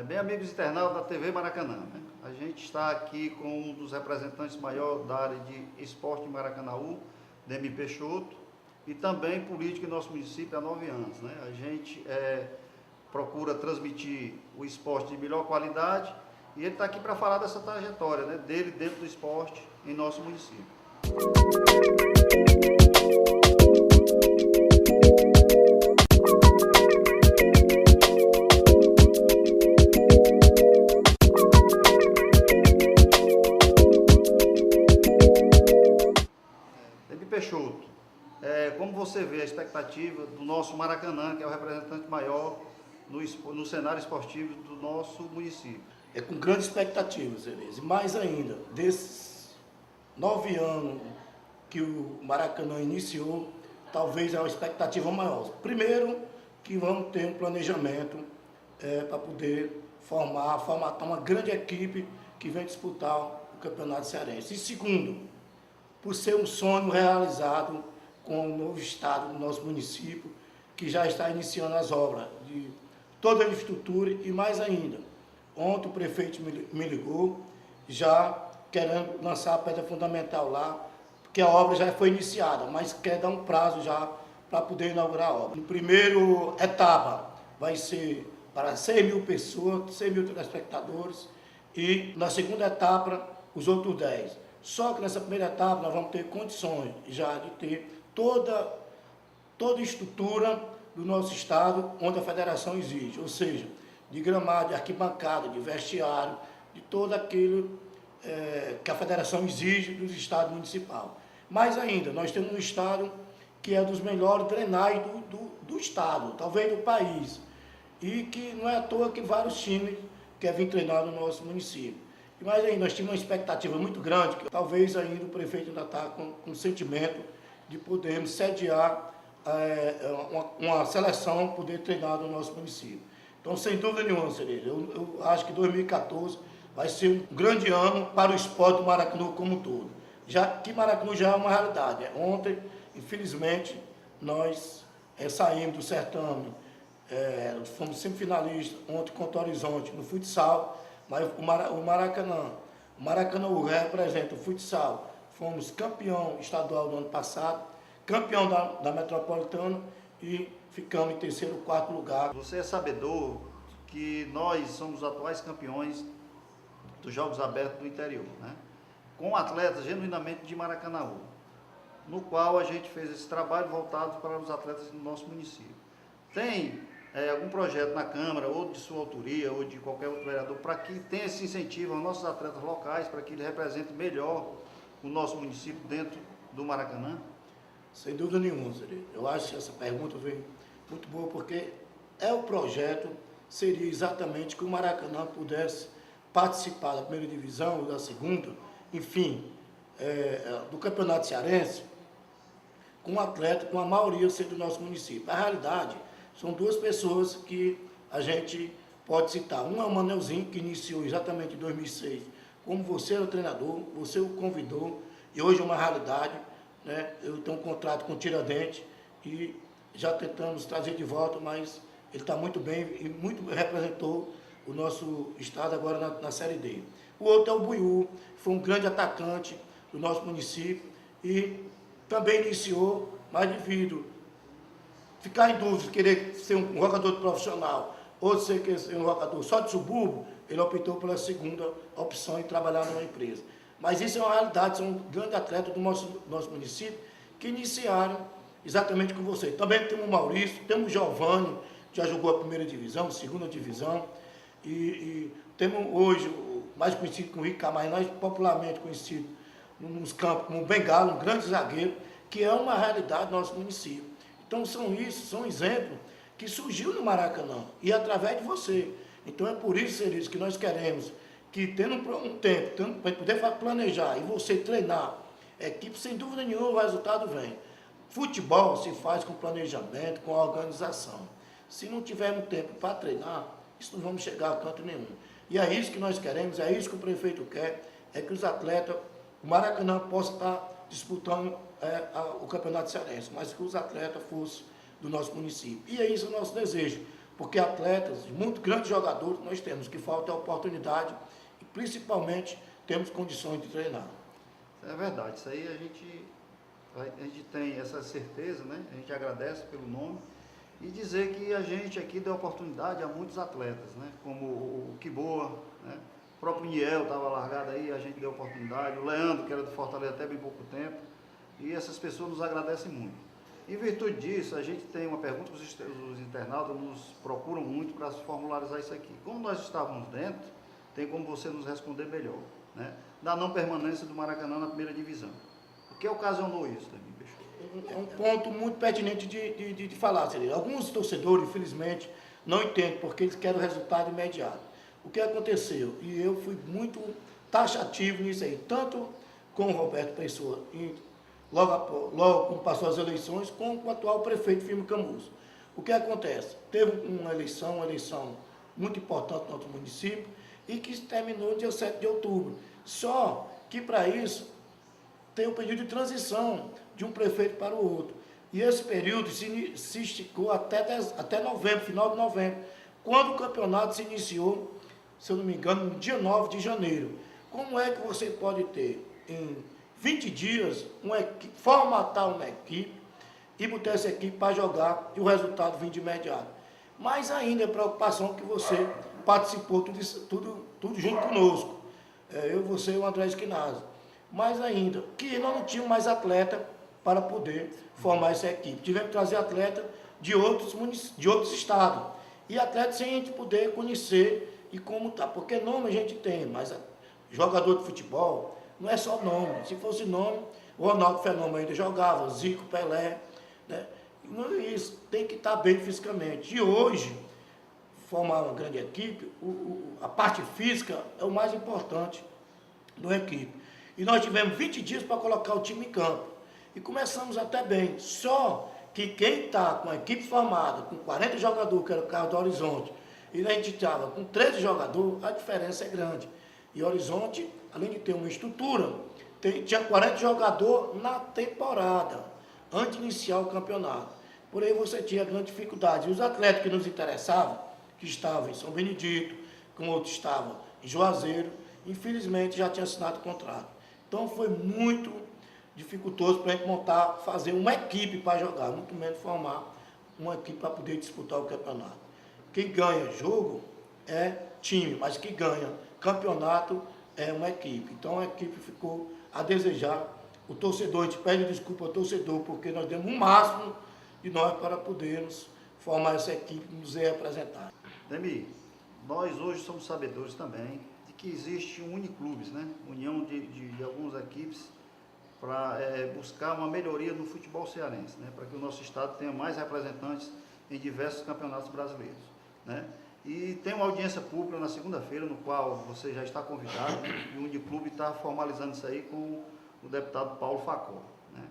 Bem, amigos internautas da TV Maracanã, né? A gente está aqui com um dos representantes maiores da área de esporte em Maracanaú, Demi Peixoto, e também político em nosso município há 9 anos, né? A gente procura transmitir o esporte de melhor qualidade e ele está aqui para falar dessa trajetória, né, dele dentro do esporte em nosso município. Peixoto, como você vê a expectativa do nosso Maracanã, que é o representante maior no cenário esportivo do nosso município? É com grandes expectativas, Elise. E mais ainda, desses 9 anos que o Maracanã iniciou, talvez é uma expectativa maior. Primeiro, que vamos ter um planejamento para poder formatar uma grande equipe que vem disputar o Campeonato Cearense. E segundo, por ser um sonho realizado com o novo estado do nosso município, que já está iniciando as obras de toda a infraestrutura e mais ainda. Ontem o prefeito me ligou, já querendo lançar a pedra fundamental lá, porque a obra já foi iniciada, mas quer dar um prazo já para poder inaugurar a obra. No primeiro etapa vai ser para 100 mil pessoas, 100 mil telespectadores, e na segunda etapa os outros 10. Só que nessa primeira etapa nós vamos ter condições já de ter toda a estrutura do nosso estado onde a federação exige, ou seja, de gramado, de arquibancada, de vestiário, de todo aquilo que a federação exige dos estados municipais. Mais ainda, nós temos um estado que é dos melhores drenais do estado, talvez do país, e que não é à toa que vários times querem vir treinar no nosso município. Mas aí nós tínhamos uma expectativa muito grande, que talvez ainda o prefeito ainda está com o sentimento de podermos sediar uma seleção, poder treinar no nosso município. Então, sem dúvida nenhuma, Cereja, eu acho que 2014 vai ser um grande ano para o esporte do Maracanã como um todo. Já que Maracanã já é uma realidade. Ontem, infelizmente, nós saímos do certame, fomos semifinalistas ontem contra o Horizonte no futsal. Mas o Maracanã representa o futsal. Fomos campeão estadual do ano passado, campeão da Metropolitana e ficamos em terceiro ou quarto lugar. Você é sabedor que nós somos os atuais campeões dos Jogos Abertos do Interior, né? Com atletas genuinamente de Maracanaú, no qual a gente fez esse trabalho voltado para os atletas do nosso município. Tem algum projeto na Câmara, ou de sua autoria, ou de qualquer outro vereador, para que tenha esse incentivo aos nossos atletas locais, para que eles representem melhor o nosso município dentro do Maracanã? Sem dúvida nenhuma, Zé. Eu acho que essa pergunta vem muito boa, porque o projeto seria exatamente que o Maracanã pudesse participar da primeira divisão, da segunda, enfim, do Campeonato Cearense, com um atleta, com a maioria ser do nosso município. A realidade, são duas pessoas que a gente pode citar. Um é o Manelzinho, que iniciou exatamente em 2006. Como você era o treinador, você o convidou, e hoje é uma realidade, né? Eu tenho um contrato com o Tiradentes e já tentamos trazer de volta, mas ele está muito bem e muito representou o nosso estado agora na Série D. O outro é o Buiú, foi um grande atacante do nosso município e também iniciou, mas devido ficar em dúvida, querer ser um jogador profissional ou ser um jogador só de subúrbio, ele optou pela segunda opção e trabalhar numa empresa. Mas isso é uma realidade, são grandes atletas do nosso município que iniciaram exatamente com você. Também temos o Maurício, temos o Giovanni, que já jogou a primeira divisão, segunda divisão, e temos hoje o mais conhecido como Ricardo, mas nós popularmente conhecido nos campos como Bengala, um grande zagueiro, que é uma realidade do nosso município. Então são exemplos que surgiu no Maracanã e através de você. Então é por isso, Cereja, que nós queremos que tendo um tempo, para poder planejar e você treinar, equipe, sem dúvida nenhuma o resultado vem. Futebol se faz com planejamento, com organização. Se não tivermos tempo para treinar, isso não vamos chegar a canto nenhum. E é isso que nós queremos, é isso que o prefeito quer, é que os atletas, o Maracanã possa estar disputando o Campeonato Cearense, mas que os atletas fossem do nosso município. E é isso o nosso desejo. porque atletas, muito grandes jogadores nós temos, que falta a oportunidade e principalmente temos condições de treinar. É verdade, isso aí a gente tem essa certeza, né? A gente agradece pelo nome e dizer que a gente aqui deu oportunidade a muitos atletas, né? Como o Kiboa, né? O próprio Niel estava largado aí, a gente deu oportunidade, o Leandro, que era do Fortaleza até bem pouco tempo, e essas pessoas nos agradecem muito. Em virtude disso, a gente tem uma pergunta que os internautas nos procuram muito para formularizar isso aqui. Como nós estávamos dentro, tem como você nos responder melhor, né? Da não permanência do Maracanã na primeira divisão. O que ocasionou isso, Demir Peixoto? É um ponto muito pertinente de falar, Cirilo. Alguns torcedores, infelizmente, não entendem porque eles querem o resultado imediato. O que aconteceu? E eu fui muito taxativo nisso aí, tanto com o Roberto Pessoa, logo quando passou as eleições, com o atual prefeito Firmo Camusso. O que acontece? Teve uma eleição muito importante no nosso município, e que terminou no dia 7 de outubro. Só que para isso tem um período de transição de um prefeito para o outro. E esse período se esticou até novembro, final de novembro, quando o campeonato se iniciou, se eu não me engano, no dia 9 de janeiro. Como é que você pode ter, em 20 dias, formatar uma equipe e botar essa equipe para jogar e o resultado vir de imediato? Mas ainda é preocupação que você participou tudo junto conosco. Eu, você e o André Esquinazzi. Mas ainda, que nós não tínhamos mais atleta para poder formar essa equipe. Tivemos que trazer atleta de outros estados. E atleta sem a gente poder conhecer e como está. Porque nome a gente tem, mas jogador de futebol não é só nome. Se fosse nome, o Ronaldo Fenômeno ainda jogava, Zico, Pelé, né? Não é isso, tem que estar bem fisicamente. E hoje, formar uma grande equipe, a parte física é o mais importante da equipe. E nós tivemos 20 dias para colocar o time em campo. E começamos até bem. Só que quem está com a equipe formada, com 40 jogadores, que era o Carlos do Horizonte, e a gente estava com 13 jogadores, a diferença é grande. E Horizonte, além de ter uma estrutura, tinha 40 jogadores na temporada, antes de iniciar o campeonato. Por aí você tinha grande dificuldade. E os atletas que nos interessavam, que estavam em São Benedito, como outros estavam em Juazeiro, infelizmente já tinha assinado o contrato. Então foi muito dificultoso para a gente fazer uma equipe para jogar, muito menos formar uma equipe para poder disputar o campeonato. Quem ganha jogo é time, mas quem ganha campeonato é uma equipe. Então a equipe ficou a desejar. O torcedor, a gente pede desculpa ao torcedor, porque nós demos o máximo de nós para podermos formar essa equipe e nos representar. Demir, nós hoje somos sabedores também de que existe um Uniclubes, né? União de algumas equipes para buscar uma melhoria no futebol cearense, né? Para que o nosso estado tenha mais representantes em diversos campeonatos brasileiros, né? E tem uma audiência pública na segunda-feira, no qual você já está convidado, né? E o Uniclube está formalizando isso aí com o deputado Paulo Facó, né?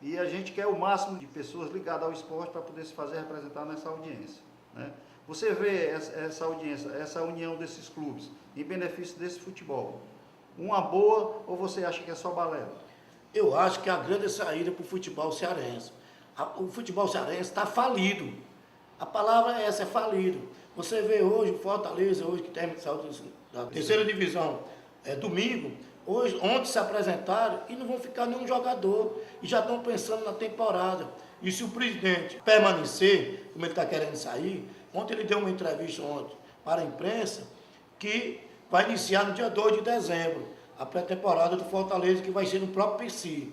E a gente quer o máximo de pessoas ligadas ao esporte para poder se fazer representar nessa audiência, né? Você vê essa audiência, essa união desses clubes em benefício desse futebol, uma boa, ou você acha que é só balela? Eu acho que a grande saída para o futebol cearense. O futebol cearense está falido. A palavra é essa, é falido. Você vê hoje o Fortaleza, hoje que termina da terceira divisão, domingo, ontem se apresentaram e não vão ficar nenhum jogador. E já estão pensando na temporada. E se o presidente permanecer, como ele está querendo sair, ontem ele deu uma entrevista para a imprensa, que vai iniciar no dia 2 de dezembro, a pré-temporada do Fortaleza, que vai ser no próprio PC.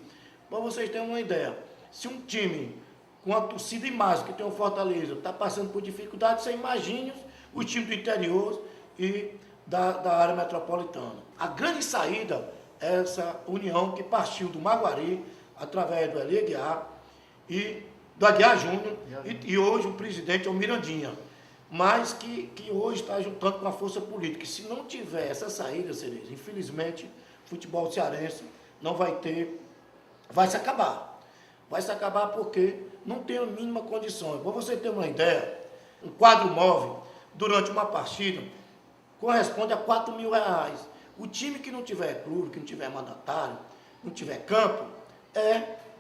Para vocês terem uma ideia, se um time com a torcida em massa, que tem o Fortaleza, está passando por dificuldade, você imagine o time do interior e da área metropolitana. A grande saída é essa união que partiu do Maguari, através do Eli Aguiar e do Aguiar Júnior, e hoje o presidente é o Mirandinha, mas que hoje está juntando com a força política. E se não tiver essa saída, Cerezo, infelizmente, o futebol cearense não vai ter, vai se acabar. Vai se acabar porque não tem a mínima condição. Para você ter uma ideia, um quadro móvel, durante uma partida, corresponde a R$4.000. O time que não tiver clube, que não tiver mandatário, não tiver campo,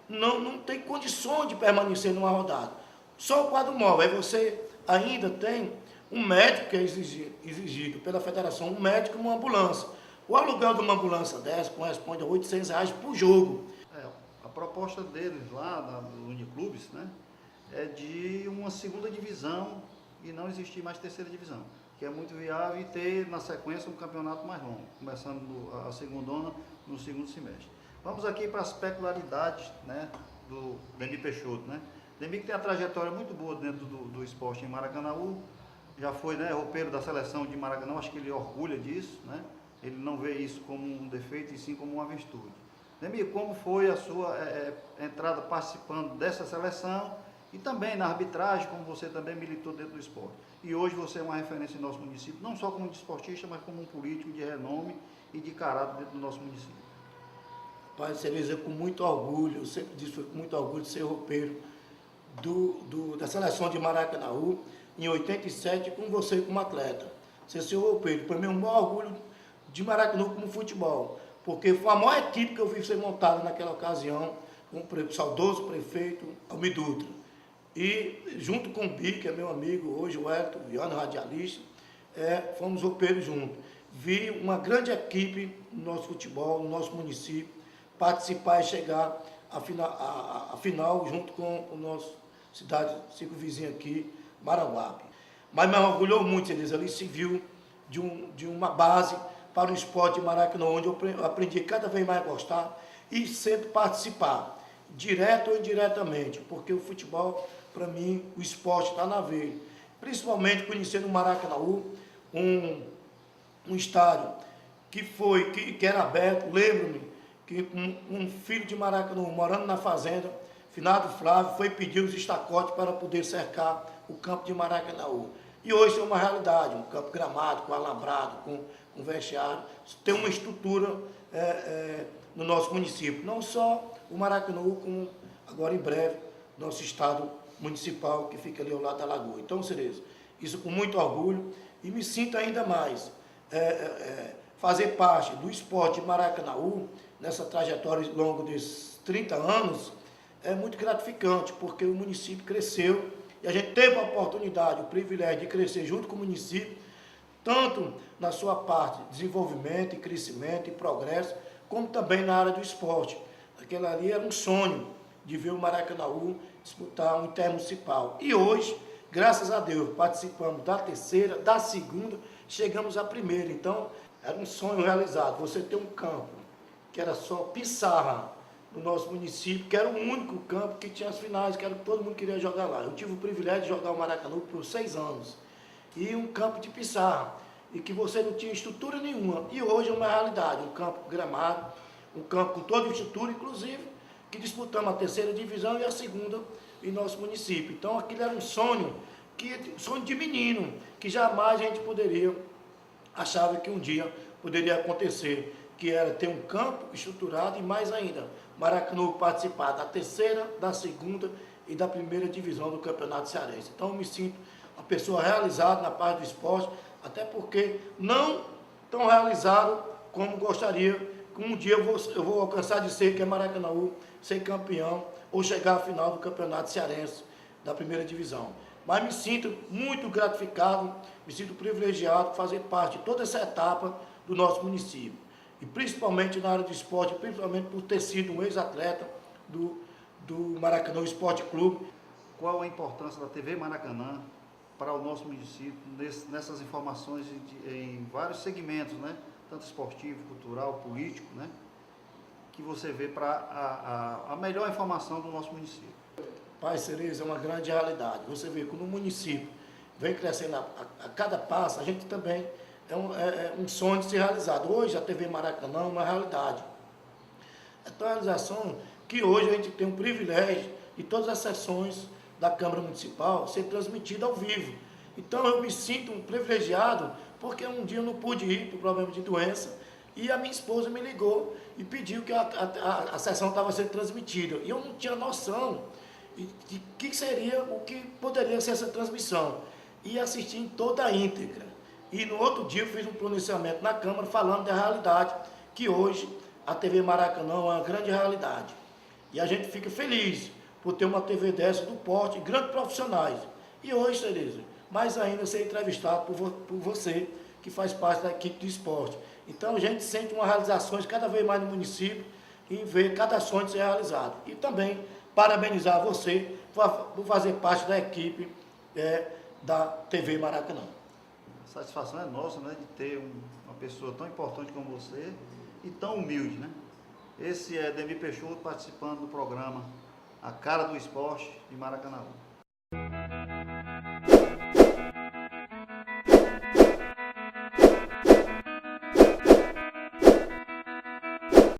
não tem condições de permanecer numa rodada. Só o quadro móvel, aí você ainda tem um médico que é exigido pela federação, um médico e uma ambulância. O aluguel de uma ambulância dessa corresponde a R$ 800 por jogo. A proposta deles lá, do Uniclubes, né, é de uma segunda divisão e não existir mais terceira divisão, que é muito viável, e ter na sequência um campeonato mais longo, começando a segundona no segundo semestre. Vamos aqui para as peculiaridades, né, do Demir Peixoto, né? Demir que tem a trajetória muito boa dentro do esporte em Maracanaú, já foi, né, roupeiro da seleção de Maracanã, acho que ele orgulha disso, né? Ele não vê isso como um defeito e sim como uma virtude. Demir, como foi a sua entrada participando dessa seleção e também na arbitragem, como você também militou dentro do esporte? E hoje você é uma referência em nosso município, não só como um desportista, mas como um político de renome e de caráter dentro do nosso município. Pai Cereza, com muito orgulho, eu sempre disse, foi com muito orgulho de ser roupeiro da seleção de Maracanaú, em 87, com você como atleta. Ser seu roupeiro, para mim é um maior orgulho de Maracanaú como futebol, porque foi a maior equipe que eu vi ser montada naquela ocasião, com o saudoso prefeito Almir Dutra. E junto com o Bi, que é meu amigo hoje, o Hélio Viana, radialista, fomos roupeiros juntos. Vi uma grande equipe no nosso futebol, no nosso município, participar e chegar à final junto com a nossa cidade circunvizinha aqui, Maranguape. Mas me orgulhou muito, eles ali se viu de uma base para o esporte de Maracanã, onde eu aprendi cada vez mais a gostar e sempre participar, direto ou indiretamente, porque o futebol, para mim, o esporte está na veia. Principalmente conhecendo o Maracanaú, um estádio que era aberto. Lembro-me que um filho de Maracanã, morando na fazenda, finado Flávio, foi pedir os estacotes para poder cercar o campo de Maracanaú. E hoje é uma realidade, um campo gramado, com alambrado, com vestiário, tem uma estrutura no nosso município. Não só o Maracanaú, como agora em breve, nosso estado municipal, que fica ali ao lado da Lagoa. Então, Cereza, isso com muito orgulho, e me sinto ainda mais fazer parte do esporte de Maracanaú, nessa trajetória longa desses 30 anos, é muito gratificante, porque o município cresceu, e a gente teve a oportunidade, o privilégio de crescer junto com o município, tanto na sua parte de desenvolvimento, e crescimento e progresso, como também na área do esporte. Aquele ali era um sonho de ver o Maracanaú disputar um intermunicipal. E hoje, graças a Deus, participamos da terceira, da segunda, chegamos à primeira. Então, era um sonho realizado. Você ter um campo que era só pissarra no nosso município, que era o único campo que tinha as finais, que era todo mundo queria jogar lá. Eu tive o privilégio de jogar o Maracanã por 6 anos. E um campo de pissarra, e que você não tinha estrutura nenhuma. E hoje é uma realidade, um campo gramado, um campo com toda a estrutura, inclusive, que disputamos a terceira divisão e a segunda em nosso município. Então aquilo era um sonho de menino, que jamais a gente achava que um dia poderia acontecer, que era ter um campo estruturado e mais ainda, Maracanã participar da terceira, da segunda e da primeira divisão do Campeonato Cearense. Então eu me sinto uma pessoa realizada na parte do esporte, até porque não tão realizado como gostaria, que um dia eu vou alcançar de ser, que é Maracanaú, ser campeão ou chegar à final do Campeonato Cearense da primeira divisão. Mas me sinto muito gratificado, me sinto privilegiado de fazer parte de toda essa etapa do nosso município. E principalmente na área do esporte, principalmente por ter sido um ex-atleta do Maracanã Esporte Clube. Qual a importância da TV Maracanã para o nosso município, nessas informações em vários segmentos, né? Tanto esportivo, cultural, político, né? Que você vê para a melhor informação do nosso município? Pai Cereza, é uma grande realidade. Você vê que no município vem crescendo a cada passo, a gente também é um sonho de ser realizado. Hoje a TV Maracanã é uma realidade. É uma realização que hoje a gente tem o privilégio de todas as sessões da Câmara Municipal ser transmitida ao vivo. Então eu me sinto um privilegiado, porque um dia eu não pude ir por problema de doença, e a minha esposa me ligou e pediu que a sessão estava sendo transmitida. E eu não tinha noção de que seria, o que poderia ser essa transmissão. E assisti em toda a íntegra. E no outro dia eu fiz um pronunciamento na Câmara falando da realidade, que hoje a TV Maracanã é uma grande realidade. E a gente fica feliz por ter uma TV dessa do porte, grandes profissionais. E hoje, Cereza, mais ainda ser entrevistado por você, que faz parte da equipe do esporte. Então a gente sente uma realização cada vez mais no município e ver cada sonho ser realizado. E também parabenizar você por fazer parte da equipe da TV Maracanã. A satisfação é nossa, né, de ter uma pessoa tão importante como você e tão humilde, né? Esse é Demir Peixoto participando do programa A Cara do Esporte de Maracanã.